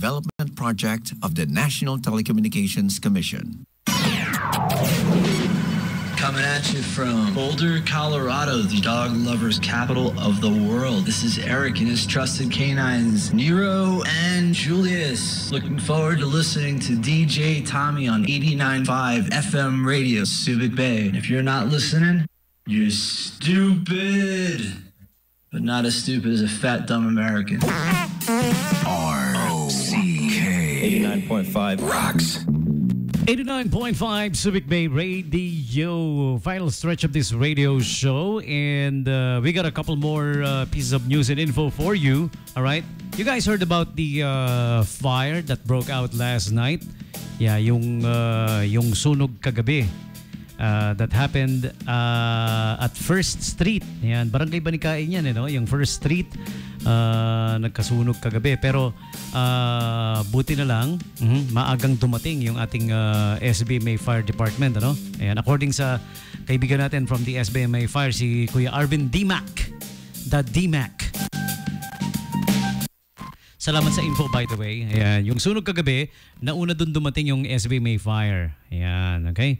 development project of the National Telecommunications Commission. Coming at you from Boulder, Colorado, the dog lovers capital of the world. This is Eric and his trusted canines, Nero and Julius. Looking forward to listening to DJ Tommy on 89.5 FM radio, Subic Bay. If you're not listening, you're stupid. But not as stupid as a fat, dumb American. R-O-C-K 89.5 rocks. 89.5 Subic Bay Radio. Final stretch of this radio show, and we got a couple more pieces of news and info for you. All right, you guys heard about the fire that broke out last night? Yeah, yung sunog kagabi that happened at First Street. Yan, Barangay Banikain yan, yung First Street. Nagkasunog kagabi, pero buti na lang maagang dumating yung ating SBMA Fire Department, Ayan, according sa kaibigan natin from the SBMA Fire, si Kuya Arvin Dimac, the Dimac. Salamat sa info, by the way. Ayan, yung sunog kagabi, nauna dun dumating yung SBMA Fire. Ayan, okay?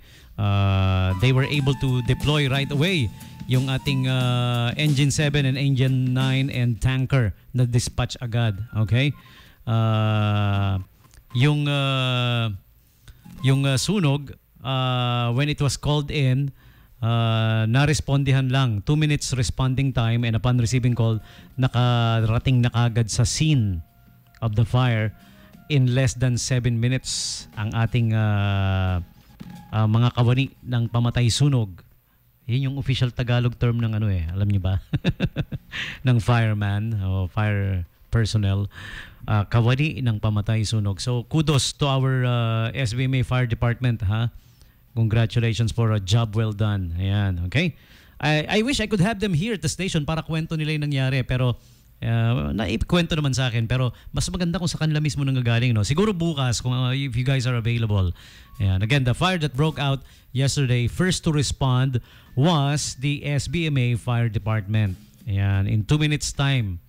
They were able to deploy right away yung ating Engine 7 and Engine 9 and tanker na dispatch agad. Okay? Yung sunog, when it was called in, narespondihan lang. 2 minutes responding time, and upon receiving call, nakarating na kagad sa scene of the fire in less than 7 minutes ang ating mga kawani ng pamatay sunog. Yun yung official Tagalog term ng alam niyo ba? ng fireman o fire personnel. Kawani ng pamatay sunog. So kudos to our SBMA Fire Department, ha? Congratulations for a job well done. Ayan, okay? I wish I could have them here at the station para kwento nila yung nangyari, pero naikwento naman sa akin, pero mas maganda kung sa kanila mismo nanggagaling, no? Siguro bukas kung if you guys are available. Ayan. Again, the fire that broke out yesterday, first to respond was the SBMA Fire Department. Ayan. In 2 minutes time,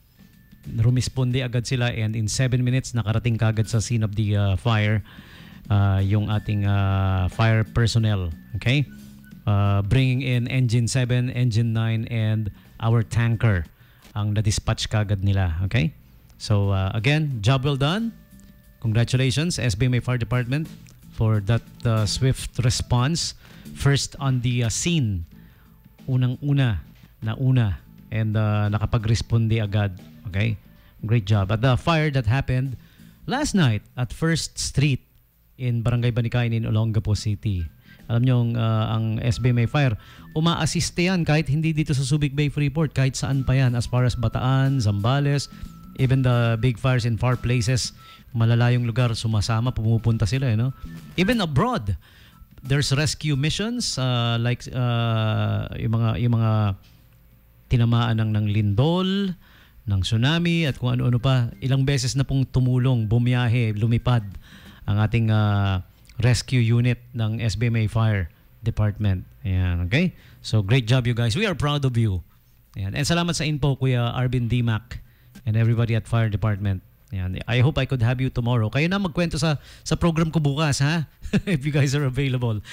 rumisponde agad sila, and in 7 minutes nakarating kagad sa scene of the fire yung ating fire personnel. Okay? Bringing in Engine 7, Engine 9, and our tanker ang na-dispatch kagad nila. Okay? So, again, job well done. Congratulations, SBMA Fire Department, for that swift response. First on the scene. Unang-una, nauna, and nakapag-responde agad. Okay? Great job. At the fire that happened last night at First Street in Barangay Banikain in Olongapo City. Alam nyo, ang SBMA Fire, uma-assiste yan kahit hindi dito sa Subic Bay Freeport, kahit saan pa yan, as far as Bataan, Zambales, even the big fires in far places, malalayong lugar, sumasama, pumupunta sila, Even abroad, there's rescue missions, like yung mga tinamaan ng lindol, ng tsunami, at kung ano-ano pa. Ilang beses na pong tumulong, bumiyahe, lumipad ang ating rescue unit ng SBMA Fire Department. Ayan, okay? So, great job, you guys. We are proud of you. Ayan. And salamat sa info, Kuya Arvin Dimac and everybody at Fire Department. Ayan. I hope I could have you tomorrow. Kayo na magkwento sa program ko bukas, ha? If you guys are available.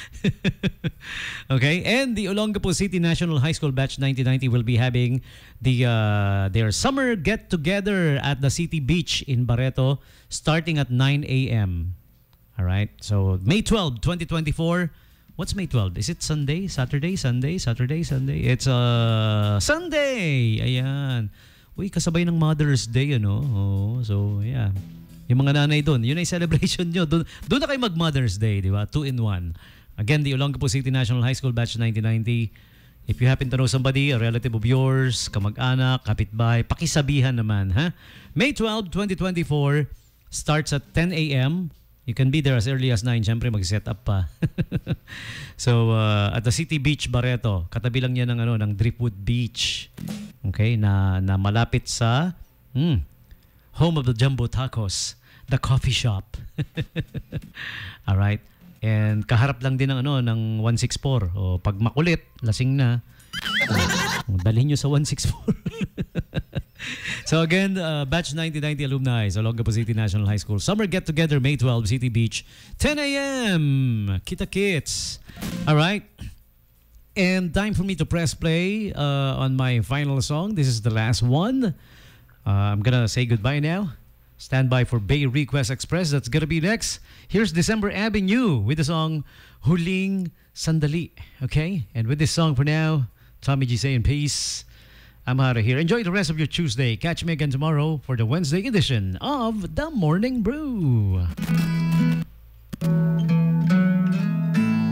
Okay? And the Olongapo City National High School Batch 1990 will be having their summer get-together at the City Beach in Barreto starting at 9 a.m. Alright? So, May 12, 2024. What's May 12? Is it Sunday? Saturday? Sunday? Saturday? Sunday? It's Sunday! Ayan. Uy, kasabay ng Mother's Day, Oh, so, yeah. Yung mga nanay doon, yun ay celebration nyo. Doon na kayo mag-Mother's Day, di ba? 2 in 1. Again, the Olongapo City National High School Batch 1990. If you happen to know somebody, a relative of yours, kamag-anak, kapitbahay, pakisabihan naman, ha? May 12, 2024, starts at 10 a.m. You can be there as early as 9. Siyempre, mag-set up pa. So, at the City Beach, Barreto, katabi lang yan ng Driftwood Beach. Okay? Na malapit sa home of the Jumbo Tacos, the coffee shop. Alright? And kaharap lang din ng 164. O pag makulit, lasing na, dalhin nyo sa 164. So again, Batch 1990 alumni sa Olongapo City National High School. Summer get-together, May 12, City Beach, 10 a.m. Kita kits. All right. And time for me to press play on my final song. This is the last one. I'm gonna say goodbye now. Stand by for Bay Request Express. That's gonna be next. Here's December Avenue with the song Huling Sandali. Okay? And with this song for now, Tommy G saying peace. I'm out of here. Enjoy the rest of your Tuesday. Catch me again tomorrow for the Wednesday edition of The Morning Brew.